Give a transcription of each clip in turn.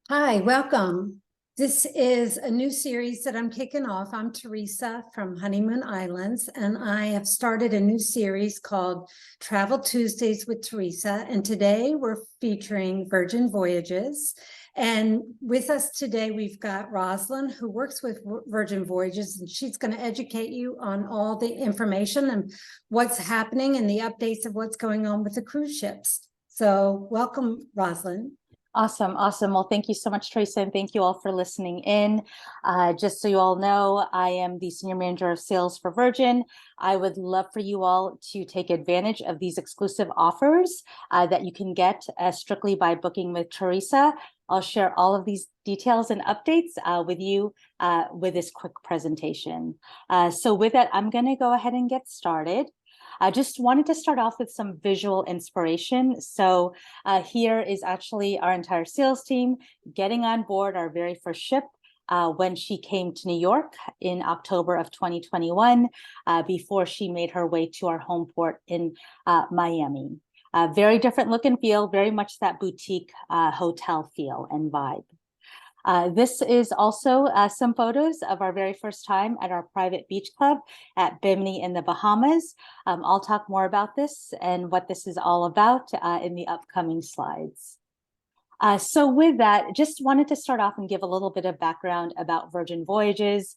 Hi, welcome. This is a new series that I'm kicking off. I'm Teresa from Honeymoon Islands, and I have started a new series called Travel Tuesdays with Teresa. And today we're featuring Virgin Voyages. And with us today, we've got Rosalind, who works with Virgin Voyages, and she's going to educate you on all the information and what's happening and the updates of what's going on with the cruise ships. So welcome, Rosalind. Awesome. Awesome. Well, thank you so much, Teresa, and thank you all for listening in. Just so you all know, I am the Senior Manager of Sales for Virgin. I would love for you all to take advantage of these exclusive offers that you can get strictly by booking with Teresa. I'll share all of these details and updates with you with this quick presentation. So with that, I'm going to go ahead and get started. I just wanted to start off with some visual inspiration. So here is actually our entire sales team getting on board our very first ship when she came to New York in October of 2021 before she made her way to our home port in Miami. Very different look and feel, very much that boutique hotel feel and vibe. This is also some photos of our very first time at our private beach club at Bimini in the Bahamas. I'll talk more about this and what this is all about in the upcoming slides. So with that, just wanted to start off and give a little bit of background about Virgin Voyages.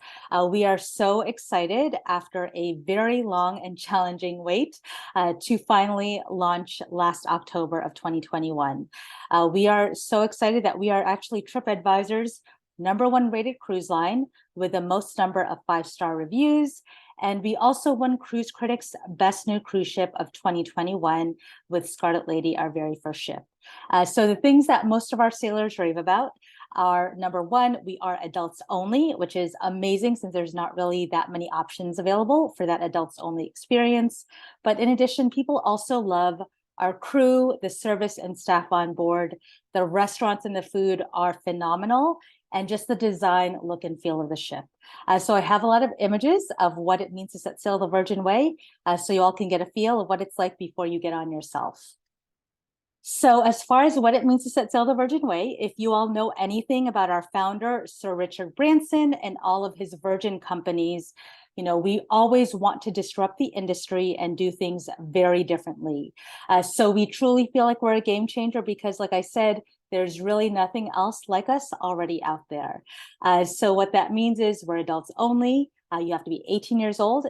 We are so excited after a very long and challenging wait to finally launch last October of 2021. We are so excited that we are actually TripAdvisor's #1 rated cruise line with the most number of 5-star reviews. And we also won Cruise Critics' Best New Cruise Ship of 2021 with Scarlet Lady, our very first ship. So the things that most of our sailors rave about are, #1, we are adults only, which is amazing since there's not really that many options available for that adults only experience. But in addition, people also love our crew, the service and staff on board. The restaurants and the food are phenomenal, and just the design, look, and feel of the ship. So I have a lot of images of what it means to set sail the Virgin Way, so you all can get a feel of what it's like before you get on yourself. So as far as what it means to set sail the Virgin Way, if you all know anything about our founder, Sir Richard Branson, and all of his Virgin companies, you know, we always want to disrupt the industry and do things very differently. So we truly feel like we're a game changer because, like I said, there's really nothing else like us already out there. So what that means is we're adults only. You have to be 18 years old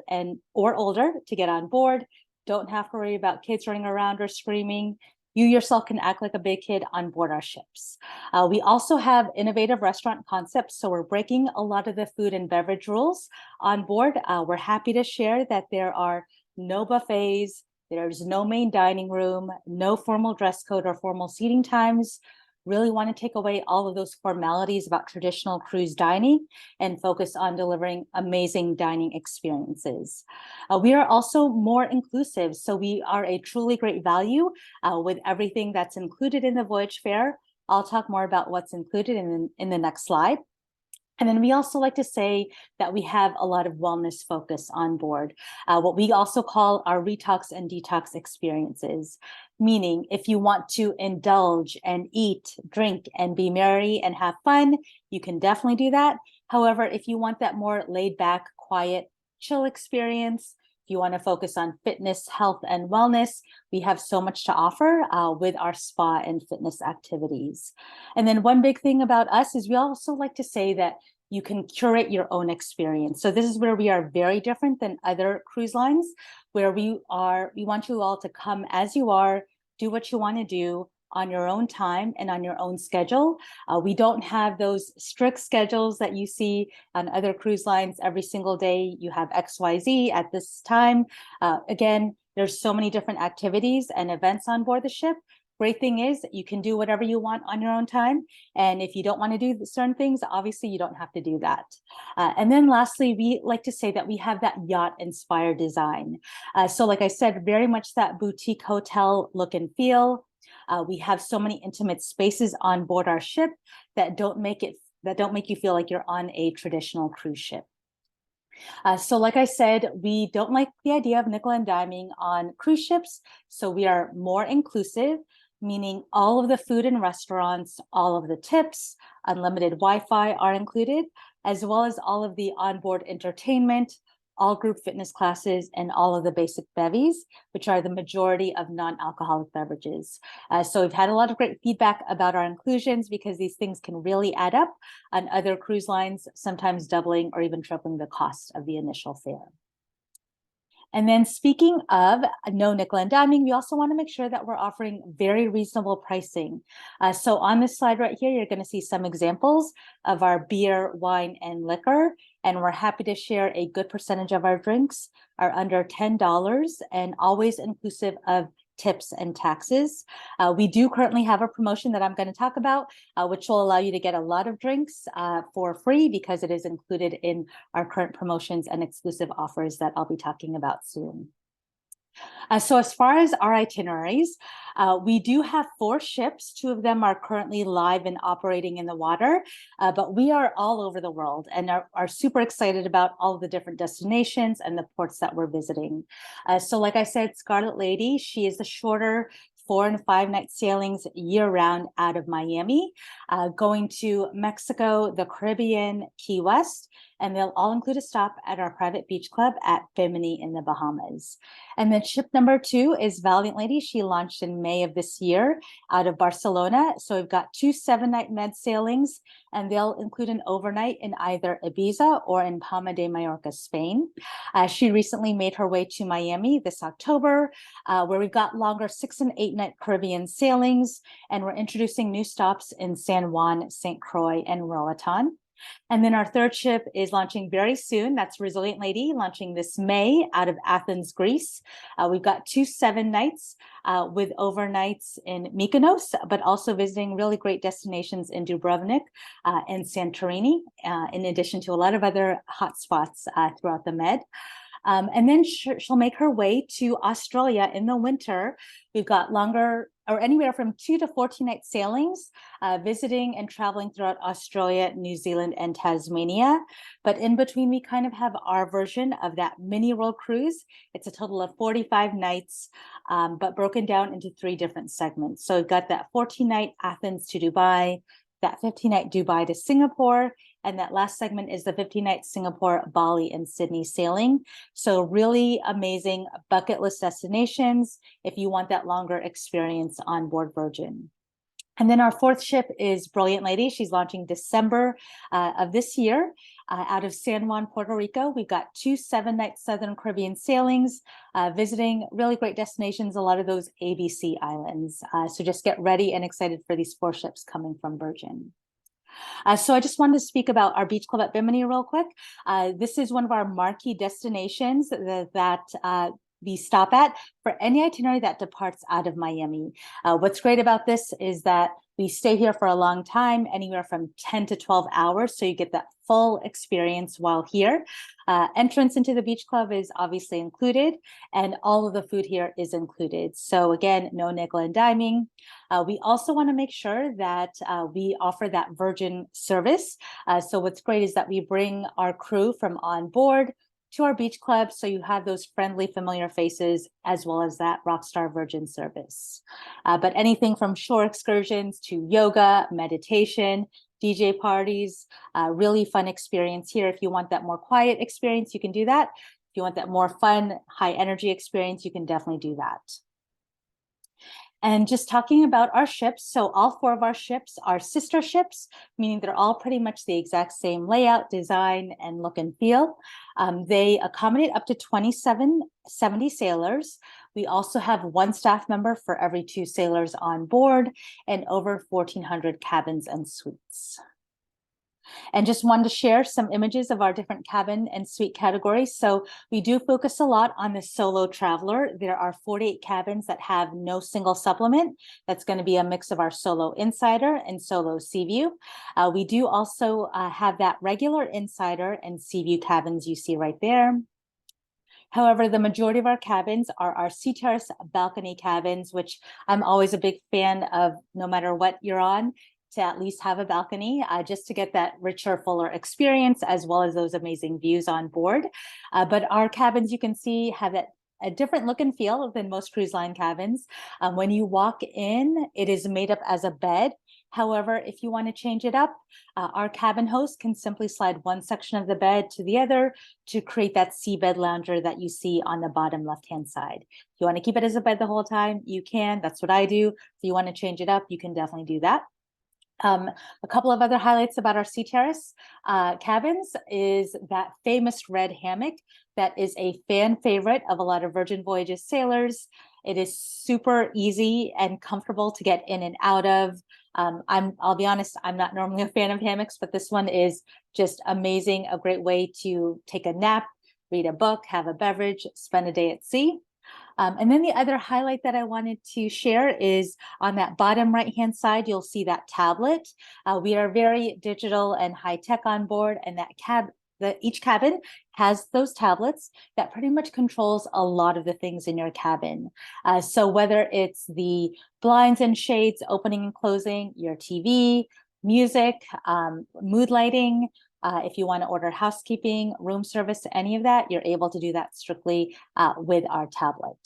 or older to get on board. Don't have to worry about kids running around or screaming. You yourself can act like a big kid on board our ships. We also have innovative restaurant concepts, so we're breaking a lot of the food and beverage rules on board. We're happy to share that there are no buffets, there's no main dining room, no formal dress code or formal seating times. Really want to take away all of those formalities about traditional cruise dining and focus on delivering amazing dining experiences. We are also more inclusive, so we are a truly great value with everything that's included in the voyage fare. I'll talk more about what's included in the next slide. And then we also like to say that we have a lot of wellness focus on board, what we also call our retox and detox experiences. Meaning, if you want to indulge and eat, drink, and be merry and have fun, you can definitely do that. However, if you want that more laid back, quiet, chill experience, if you want to focus on fitness, health, and wellness, we have so much to offer with our spa and fitness activities. And then one big thing about us is we also like to say that you can curate your own experience. So this is where we are very different than other cruise lines, where we want you all to come as you are, do what you want to do on your own time and on your own schedule. We don't have those strict schedules that you see on other cruise lines. Every single day you have XYZ at this time. Again, there's so many different activities and events on board the ship. Great thing is you can do whatever you want on your own time. And if you don't want to do certain things, obviously you don't have to do that. And then lastly, we like to say that we have that yacht inspired design. So like I said, very much that boutique hotel look and feel. We have so many intimate spaces on board our ship that don't make you feel like you're on a traditional cruise ship. So like I said, we don't like the idea of nickel and diming on cruise ships. So we are more inclusive. meaning all of the food in restaurants, all of the tips, unlimited Wi-Fi are included, as well as all of the onboard entertainment, all group fitness classes, and all of the basic bevies, which are the majority of non-alcoholic beverages. So we've had a lot of great feedback about our inclusions because these things can really add up on other cruise lines, sometimes doubling or even tripling the cost of the initial fare. And then speaking of no nickel and diming, we also want to make sure that we're offering very reasonable pricing. So on this slide right here, you're going to see some examples of our beer, wine, and liquor. And we're happy to share a good percentage of our drinks are under $10 and always inclusive of tips and taxes. We do currently have a promotion that I'm going to talk about, which will allow you to get a lot of drinks for free because it is included in our current promotions and exclusive offers that I'll be talking about soon. So as far as our itineraries, we do have 4 ships. 2 of them are currently live and operating in the water, but we are all over the world and are super excited about all of the different destinations and the ports that we're visiting. So like I said, Scarlet Lady, she is the shorter 4 and 5 night sailings year round out of Miami, going to Mexico, the Caribbean, Key West, and they'll all include a stop at our private beach club at Bimini in the Bahamas. And then ship number 2 is Valiant Lady. She launched in May of this year out of Barcelona. So we've got 2 7-night med sailings, and they'll include an overnight in either Ibiza or in Palma de Mallorca, Spain. She recently made her way to Miami this October, where we've got longer 6 and 8 night Caribbean sailings, and we're introducing new stops in San Juan, St. Croix, and Roatan. And then our 3rd ship is launching very soon. That's Resilient Lady, launching this May out of Athens, Greece. We've got 2 7 nights with overnights in Mykonos, but also visiting really great destinations in Dubrovnik and Santorini, in addition to a lot of other hotspots throughout the Med. And then she'll make her way to Australia in the winter. We've got longer, or anywhere from 2 to 14 night sailings, visiting and traveling throughout Australia, New Zealand, and Tasmania. But in between, we kind of have our version of that mini world cruise. It's a total of 45 nights, but broken down into 3 different segments. So we've got that 14 night Athens to Dubai, that 15 night Dubai to Singapore, and that last segment is the 15-night Singapore, Bali, and Sydney sailing. So really amazing bucket list destinations if you want that longer experience on board Virgin. And then our 4th ship is Brilliant Lady. She's launching December of this year out of San Juan, Puerto Rico. We've got 2 7-night Southern Caribbean sailings, visiting really great destinations, a lot of those ABC islands. So just get ready and excited for these 4 ships coming from Virgin. So I just wanted to speak about our beach club at Bimini real quick. This is one of our marquee destinations that we stop at for any itinerary that departs out of Miami. What's great about this is that we stay here for a long time, anywhere from 10 to 12 hours. So you get that full experience while here. Entrance into the beach club is obviously included, and all of the food here is included. So again, no nickel and diming. We also want to make sure that we offer that Virgin service. So what's great is that we bring our crew from on board to our beach club, so you have those friendly, familiar faces, as well as that Rockstar Virgin service. But anything from shore excursions to yoga, meditation, DJ parties, really fun experience here. If you want that more quiet experience, you can do that. If you want that more fun, high energy experience, you can definitely do that. And just talking about our ships, so all 4 of our ships are sister ships, meaning they're all pretty much the exact same layout, design, and look and feel. They accommodate up to 70 sailors. We also have 1 staff member for every 2 sailors on board, and over 1,400 cabins and suites. And just wanted to share some images of our different cabin and suite categories. So we do focus a lot on the solo traveler. There are 48 cabins that have no single supplement. That's going to be a mix of our solo insider and solo sea view. We do also have that regular insider and sea view cabins you see right there. However, the majority of our cabins are our Sea Terrace balcony cabins, which I'm always a big fan of, no matter what you're on, to at least have a balcony, just to get that richer, fuller experience, as well as those amazing views on board. But our cabins, you can see, have that a different look and feel than most cruise line cabins. When you walk in, it is made up as a bed. However, if you want to change it up, our cabin host can simply slide one section of the bed to the other to create that seabed lounger that you see on the bottom left-hand side. If you want to keep it as a bed the whole time, you can. That's what I do. If you want to change it up, you can definitely do that. A couple of other highlights about our Sea Terrace cabins is that famous red hammock that is a fan favorite of a lot of Virgin Voyages sailors. It is super easy and comfortable to get in and out of. I'll be honest, I'm not normally a fan of hammocks, but this one is just amazing, a great way to take a nap, read a book, have a beverage, spend a day at sea. And then the other highlight that I wanted to share is on that bottom right-hand side, you'll see that tablet. We are very digital and high-tech on board, and each cabin has those tablets that pretty much controls a lot of the things in your cabin. So whether it's the blinds and shades opening and closing, your TV, music, mood lighting, if you want to order housekeeping, room service, any of that, you're able to do that strictly with our tablet.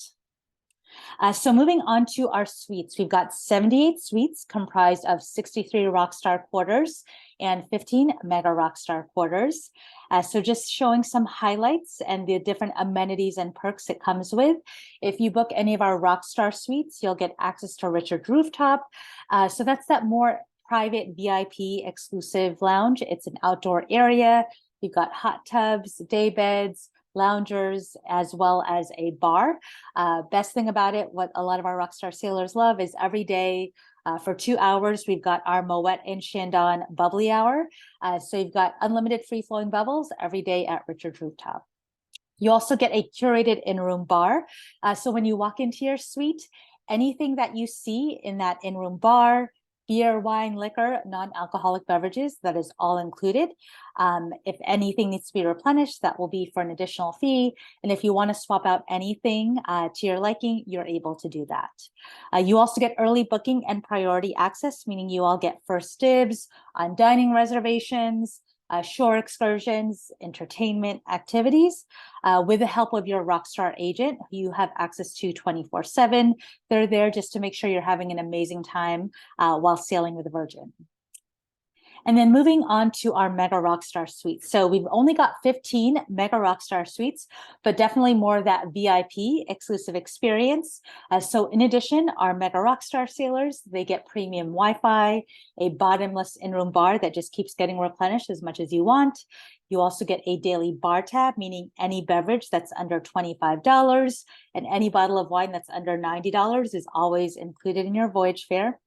So moving on to our suites, we've got 78 suites comprised of 63 Rockstar quarters and 15 Mega Rockstar quarters. So just showing some highlights and the different amenities and perks it comes with. If you book any of our Rockstar suites, you'll get access to Richard Rooftop. So that's that more private VIP exclusive lounge. It's an outdoor area. You've got hot tubs, day beds, loungers, as well as a bar. Best thing about it, what a lot of our Rockstar sailors love, is every day for 2 hours, we've got our Moet and Chandon bubbly hour. So you've got unlimited free-flowing bubbles every day at Richard Rooftop. You also get a curated in-room bar. So when you walk into your suite, anything that you see in that in-room bar, beer, wine, liquor, non-alcoholic beverages, that is all included. If anything needs to be replenished, that will be for an additional fee. And if you want to swap out anything to your liking, you're able to do that. You also get early booking and priority access, meaning you all get first dibs on dining reservations, shore excursions, entertainment activities. With the help of your Rockstar agent, you have access to 24/7. They're there just to make sure you're having an amazing time while sailing with the Virgin. And then moving on to our Mega Rockstar Suites. So we've only got 15 Mega Rockstar Suites, but definitely more of that VIP exclusive experience. So in addition, our Mega Rockstar sailors, they get premium Wi-Fi, a bottomless in-room bar that just keeps getting replenished as much as you want. You also get a daily bar tab, meaning any beverage that's under $25 and any bottle of wine that's under $90 is always included in your voyage fare.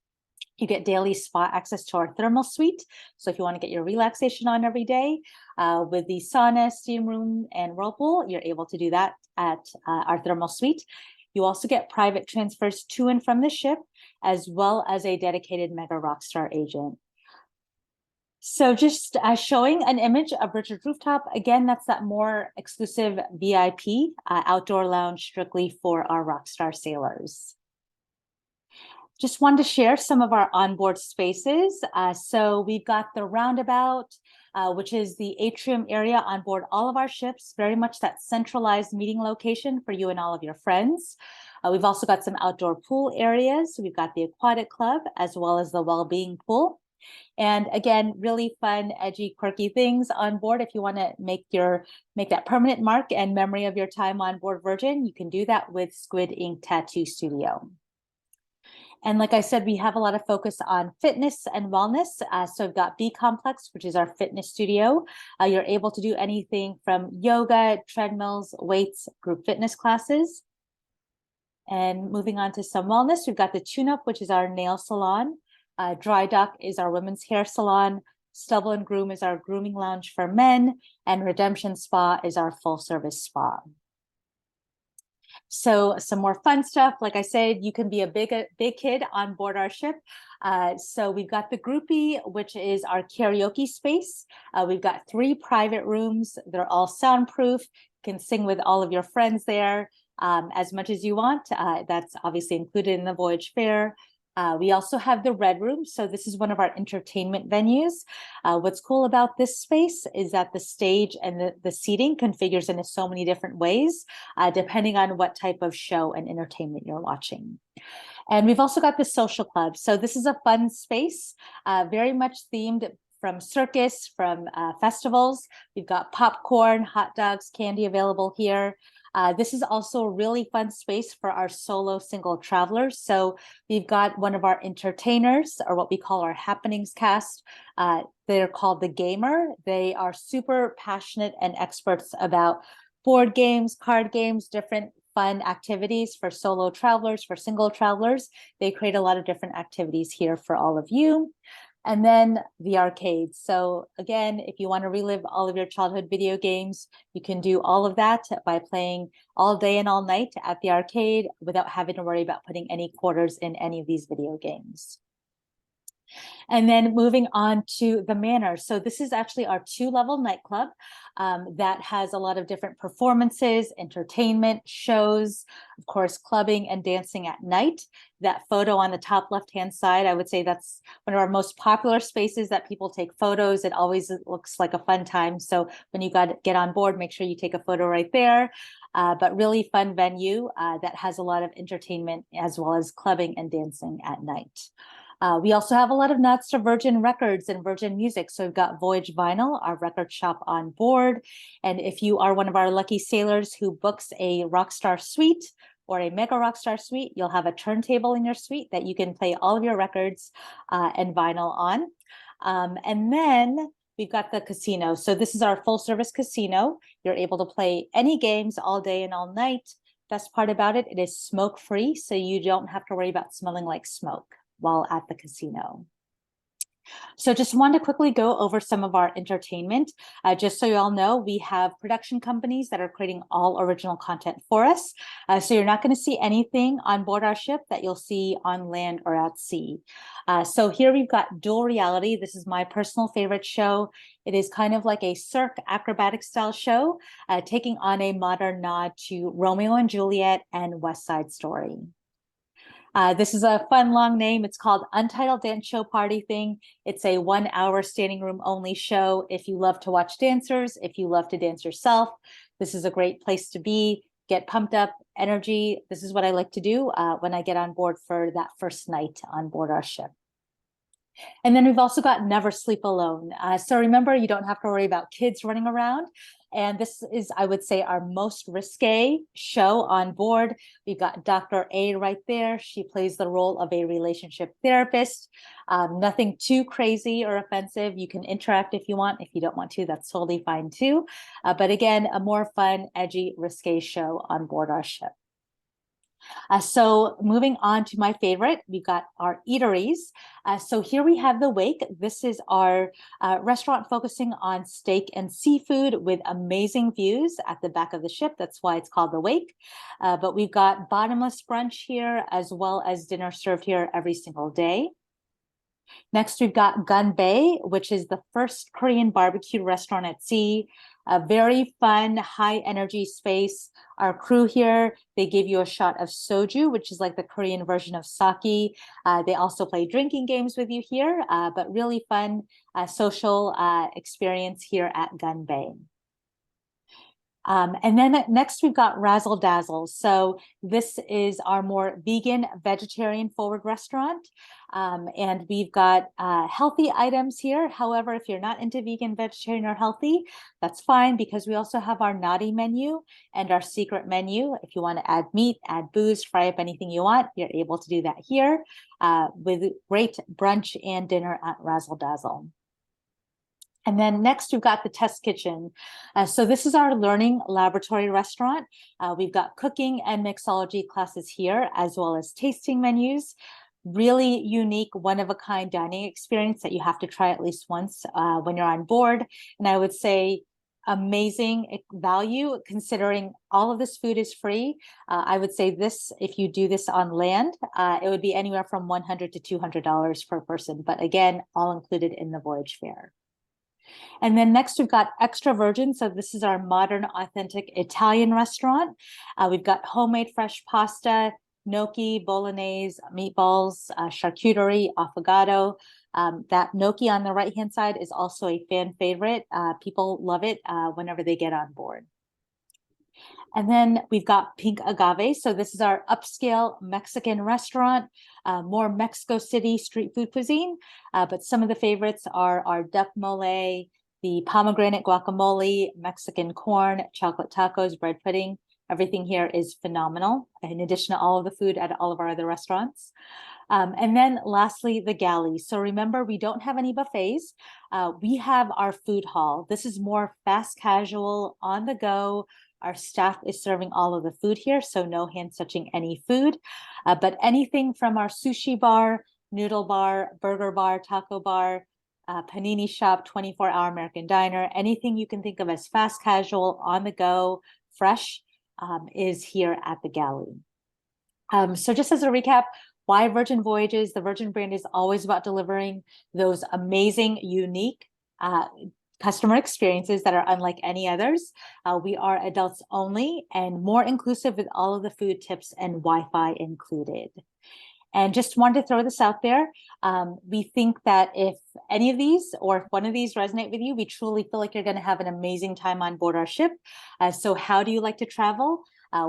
You get daily spa access to our thermal suite. So if you want to get your relaxation on every day with the sauna, steam room, and whirlpool, you're able to do that at our thermal suite. You also get private transfers to and from the ship, as well as a dedicated Mega Rockstar agent. So just showing an image of Richard Rooftop. Again, that's that more exclusive VIP outdoor lounge strictly for our Rockstar sailors. Just wanted to share some of our onboard spaces. So we've got the roundabout, which is the atrium area on board all of our ships, very much that centralized meeting location for you and all of your friends. We've also got some outdoor pool areas. We've got the aquatic club as well as the well-being pool. And again, really fun, edgy, quirky things on board. If you want to make that permanent mark and memory of your time on board Virgin, you can do that with Squid Ink Tattoo Studio. And like I said, we have a lot of focus on fitness and wellness. So we've got B Complex, which is our fitness studio. You're able to do anything from yoga, treadmills, weights, group fitness classes. And moving on to some wellness, we've got the Tune-Up, which is our nail salon. Dry Dock is our women's hair salon. Stubble and Groom is our grooming lounge for men. And Redemption Spa is our full service spa. So some more fun stuff. Like I said, you can be a big kid on board our ship. So we've got the Groupie, which is our karaoke space. We've got 3 private rooms. They're all soundproof. You can sing with all of your friends there as much as you want. That's obviously included in the voyage fare. We also have the Red Room. So this is one of our entertainment venues. What's cool about this space is that the stage and the seating configures into so many different ways, depending on what type of show and entertainment you're watching. And we've also got the Social Club. So this is a fun space, very much themed from circus, from festivals. We've got popcorn, hot dogs, candy available here. This is also a really fun space for our solo single travelers. So we've got one of our entertainers, or what we call our happenings cast. They're called the Gamer. They are super passionate and experts about board games, card games, different fun activities for solo travelers, for single travelers. They create a lot of different activities here for all of you. And then the arcades. So again, if you want to relive all of your childhood video games, you can do all of that by playing all day and all night at the arcade without having to worry about putting any quarters in any of these video games. And then moving on to the Manor. So this is actually our 2-level nightclub that has a lot of different performances, entertainment, shows, of course, clubbing and dancing at night. That photo on the top left-hand side, I would say that's one of our most popular spaces that people take photos. It always looks like a fun time. So when you get on board, make sure you take a photo right there. But really fun venue that has a lot of entertainment as well as clubbing and dancing at night. We also have a lot of nods to Virgin Records and Virgin Music. So we've got Voyage Vinyl, our record shop on board. And if you are one of our lucky sailors who books a Rockstar Suite or a Mega Rockstar Suite, you'll have a turntable in your suite that you can play all of your records and vinyl on. And then we've got the casino. So this is our full service casino. You're able to play any games all day and all night. Best part about it, it is smoke free. So you don't have to worry about smelling like smoke while at the casino. So just wanted to quickly go over some of our entertainment. Just so you all know, we have production companies that are creating all original content for us. So you're not going to see anything on board our ship that you'll see on land or at sea. So here we've got Dual Reality. This is my personal favorite show. It is kind of like a Cirque acrobatic style show, taking on a modern nod to Romeo and Juliet and West Side Story. This is a fun long name. It's called Untitled Dance Show Party Thing. It's a 1-hour standing room only show. If you love to watch dancers, if you love to dance yourself, this is a great place to be. Get pumped up, energy. This is what I like to do when I get on board for that first night on board our ship. And then we've also got Never Sleep Alone. So remember, you don't have to worry about kids running around. And this is, I would say, our most risque show on board. We've got Dr. A right there. She plays the role of a relationship therapist. Nothing too crazy or offensive. You can interact if you want. If you don't want to, that's totally fine too. But again, a more fun, edgy, risque show on board our ship. So moving on to my favorite, we've got our eateries. So here we have the Wake. This is our restaurant focusing on steak and seafood with amazing views at the back of the ship. That's why it's called the Wake. But we've got bottomless brunch here, as well as dinner served here every single day. Next, we've got Gun Bay, which is the first Korean barbecue restaurant at sea. A very fun, high energy space. Our crew here, they give you a shot of soju, which is like the Korean version of sake. They also play drinking games with you here, but really fun social experience here at Gun Bay. And then next we've got Razzle Dazzle. So this is our more vegan, vegetarian forward restaurant. And we've got healthy items here. However, if you're not into vegan, vegetarian, or healthy, that's fine, because we also have our naughty menu and our secret menu. If you want to add meat, add booze, fry up anything you want, you're able to do that here with great brunch and dinner at Razzle Dazzle. And then next, we've got the Test Kitchen. So this is our learning laboratory restaurant. We've got cooking and mixology classes here, as well as tasting menus. Really unique, one-of-a-kind dining experience that you have to try at least once when you're on board. And I would say amazing value, considering all of this food is free. I would say this, if you do this on land, it would be anywhere from $100 to $200 per person. But again, all included in the voyage fare. And then next we've got Extra Virgin. So this is our modern, authentic Italian restaurant. We've got homemade fresh pasta, gnocchi, bolognese, meatballs, charcuterie, affogato. That gnocchi on the right-hand side is also a fan favorite. People love it whenever they get on board. And then we've got Pink Agave. So this is our upscale Mexican restaurant, more Mexico City street food cuisine. But some of the favorites are our duck mole, the pomegranate guacamole, Mexican corn, chocolate tacos, bread pudding. Everything here is phenomenal, in addition to all of the food at all of our other restaurants. And then lastly, the galley. So remember, we don't have any buffets. We have our food hall. This is more fast casual, on the go. Our staff is serving all of the food here, so no hands touching any food. But anything from our sushi bar, noodle bar, burger bar, taco bar, panini shop, 24-hour American diner, anything you can think of as fast casual, on the go, fresh, is here at the galley. So just as a recap, why Virgin Voyages? The Virgin brand is always about delivering those amazing, unique customer experiences that are unlike any others. We are adults only and more inclusive with all of the food tips and Wi-Fi included. And just wanted to throw this out there. We think that if any of these or if one of these resonate with you, we truly feel like you're going to have an amazing time on board our ship. So how do you like to travel?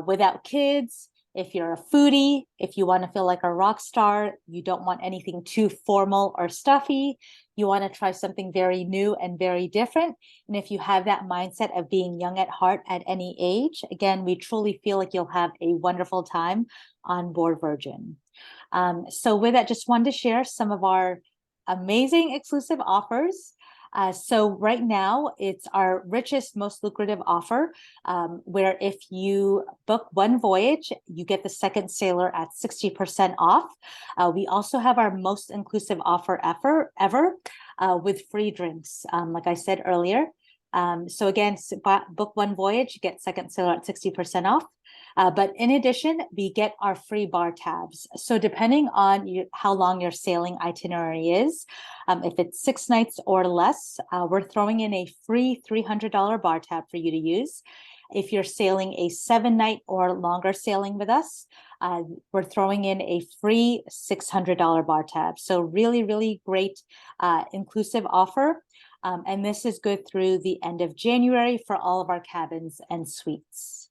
Without kids? If you're a foodie, if you want to feel like a rock star, you don't want anything too formal or stuffy, you want to try something very new and very different. And if you have that mindset of being young at heart at any age, again, we truly feel like you'll have a wonderful time on board Virgin. So with that, just wanted to share some of our amazing exclusive offers. So right now, it's our richest, most lucrative offer, where if you book one voyage, you get the second sailor at 60% off. We also have our most inclusive offer ever with free drinks, like I said earlier. So again, book one voyage, you get second sailor at 60% off. But in addition, we get our free bar tabs. So depending on how long your sailing itinerary is, if it's 6 nights or less, we're throwing in a free $300 bar tab for you to use. If you're sailing a 7-night or longer sailing with us, we're throwing in a free $600 bar tab. So really, really great inclusive offer. And this is good through the end of January for all of our cabins and suites.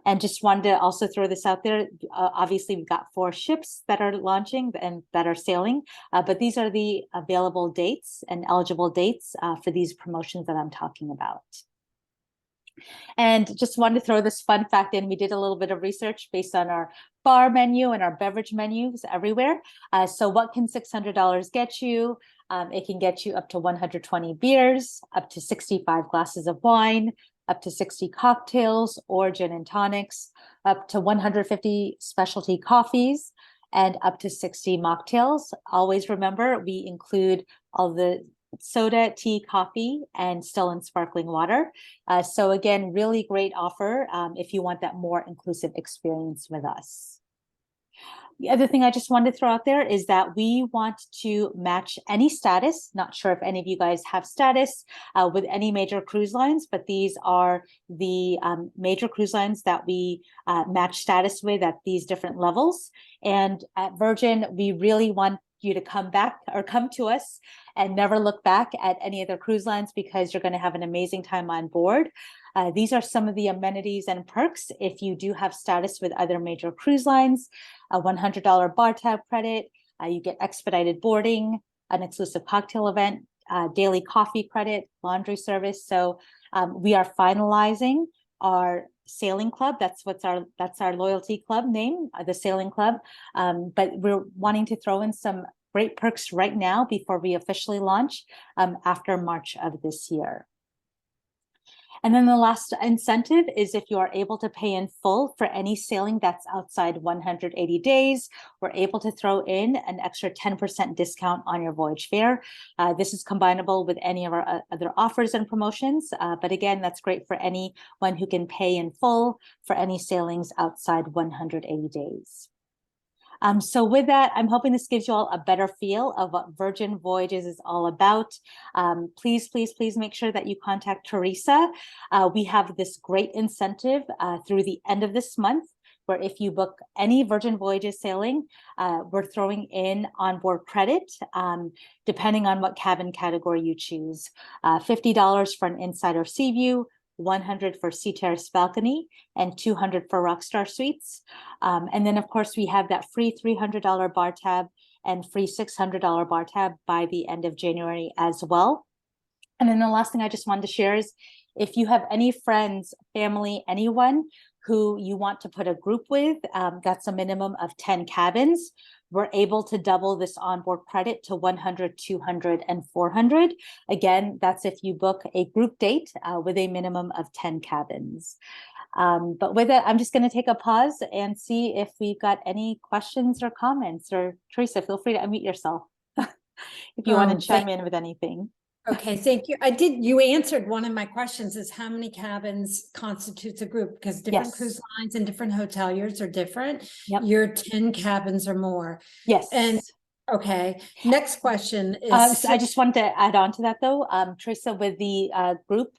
And just wanted to also throw this out there. Obviously, we've got 4 ships that are launching and that are sailing, but these are the available dates and eligible dates for these promotions that I'm talking about. And just wanted to throw this fun fact in. We did a little bit of research based on our bar menu and our beverage menus everywhere. So what can $600 get you? It can get you up to 120 beers, up to 65 glasses of wine, up to 60 cocktails or gin and tonics, up to 150 specialty coffees, and up to 60 mocktails. Always remember, we include all the soda, tea, coffee, and still and sparkling water. So again, really great offer if you want that more inclusive experience with us. The other thing I just wanted to throw out there is that we want to match any status. Not sure if any of you guys have status with any major cruise lines, but these are the major cruise lines that we match status with at these different levels. And at Virgin, we really want you to come back or come to us and never look back at any other cruise lines because you're going to have an amazing time on board. These are some of the amenities and perks if you do have status with other major cruise lines. A $100 bar tab credit, you get expedited boarding, an exclusive cocktail event, daily coffee credit, laundry service. So we are finalizing our sailing club. That's our loyalty club name, the sailing club. But we're wanting to throw in some great perks right now before we officially launch after March of this year. And then the last incentive is if you are able to pay in full for any sailing that's outside 180 days, we're able to throw in an extra 10% discount on your voyage fare. This is combinable with any of our other offers and promotions. But again, that's great for anyone who can pay in full for any sailings outside 180 days. So with that, I'm hoping this gives you all a better feel of what Virgin Voyages is all about. Please, please, please make sure that you contact Teresa. We have this great incentive through the end of this month where if you book any Virgin Voyages sailing, we're throwing in onboard credit, depending on what cabin category you choose. $50 for an insider sea view, $100 for Sea Terrace balcony, and $200 for Rockstar Suites. And then, of course, we have that free $300 bar tab and free $600 bar tab by the end of January as well. And then the last thing I just wanted to share is if you have any friends, family, anyone who you want to put a group with, that's a minimum of 10 cabins. We're able to double this onboard credit to 100, 200, and 400. Again, that's if you book a group date with a minimum of 10 cabins. But with that, I'm just going to take a pause and see if we've got any questions or comments. Or Teresa, feel free to unmute yourself if you want to chime in with anything. Okay, thank you. You answered one of my questions, is how many cabins constitutes a group? Because different cruise lines and different hoteliers are different. Yep. Your 10 cabins or more. Yes. And okay, next question is. So I just wanted to add on to that though, Teresa, with the group,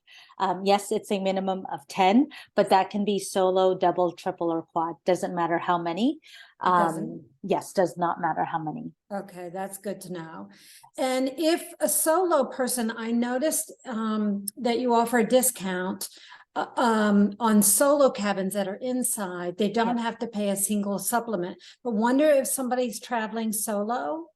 yes, it's a minimum of 10, but that can be solo, double, triple, or quad. Doesn't matter how many. Yes, does not matter how many. Okay, that's good to know. And if a solo person, I noticed that you offer a discount on solo cabins that are inside. They don't have to pay a single supplement, but wonder if somebody's traveling solo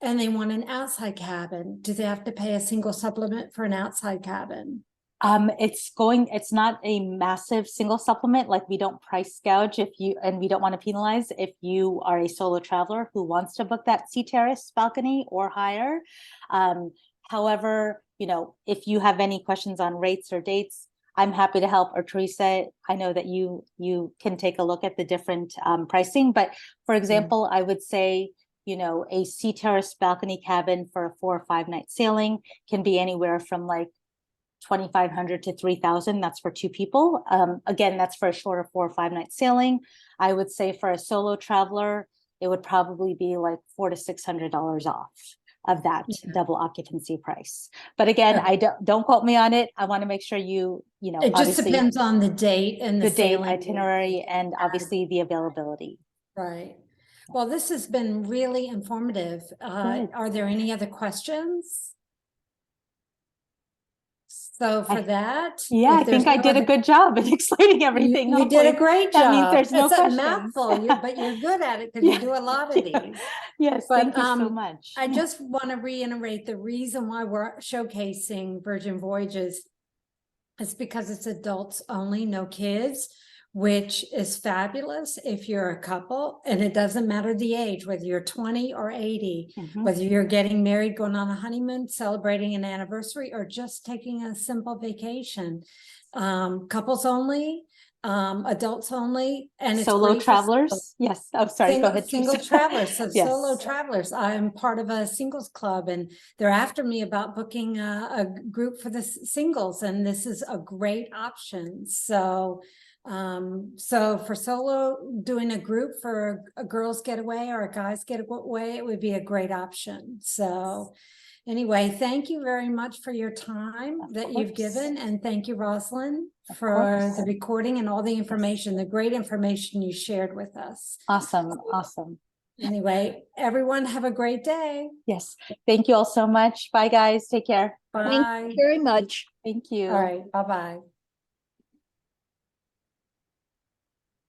and they want an outside cabin, do they have to pay a single supplement for an outside cabin? It's not a massive single supplement. Like, we don't price gouge and we don't want to penalize if you are a solo traveler who wants to book that Sea Terrace balcony or higher. However, if you have any questions on rates or dates, I'm happy to help. Or Teresa, I know that you can take a look at the different pricing. But for example, I would say, a Sea Terrace balcony cabin for a 4 or 5 night sailing can be anywhere from like $2,500 to $3,000. That's for 2 people. Again, that's for a shorter 4 or 5 night sailing. I would say for a solo traveler, it would probably be like $400 to $600 off of that double occupancy price. But again, I don't quote me on it. I want to make sure it just depends on the date and the date, itinerary, and obviously the availability. Right. Well, this has been really informative. Are there any other questions? So for that, I think I did a good job in explaining everything. You did a great job. That means there's no questions. It's a mouthful, but you're good at it because you do a lot of these. Yes, but, thank you so much. I just want to reiterate the reason why we're showcasing Virgin Voyages is because it's adults only, no kids, which is fabulous if you're a couple, and it doesn't matter the age, whether you're 20 or 80, whether you're getting married, going on a honeymoon, celebrating an anniversary, or just taking a simple vacation. Couples only, adults only, and it's solo travelers. Yes. Oh, sorry. Go ahead. Single travelers. So solo travelers. I'm part of a singles club, and they're after me about booking a group for the singles, and this is a great option. So for solo, doing a group for a girls getaway or a guys getaway, it would be a great option. So anyway, thank you very much for your time that you've given. And thank you, Rosalind, for the recording and all the information, the great information you shared with us. Awesome. Awesome. Anyway, everyone have a great day. Yes. Thank you all so much. Bye, guys. Take care. Bye. Thank you very much. Thank you. All right. Bye-bye.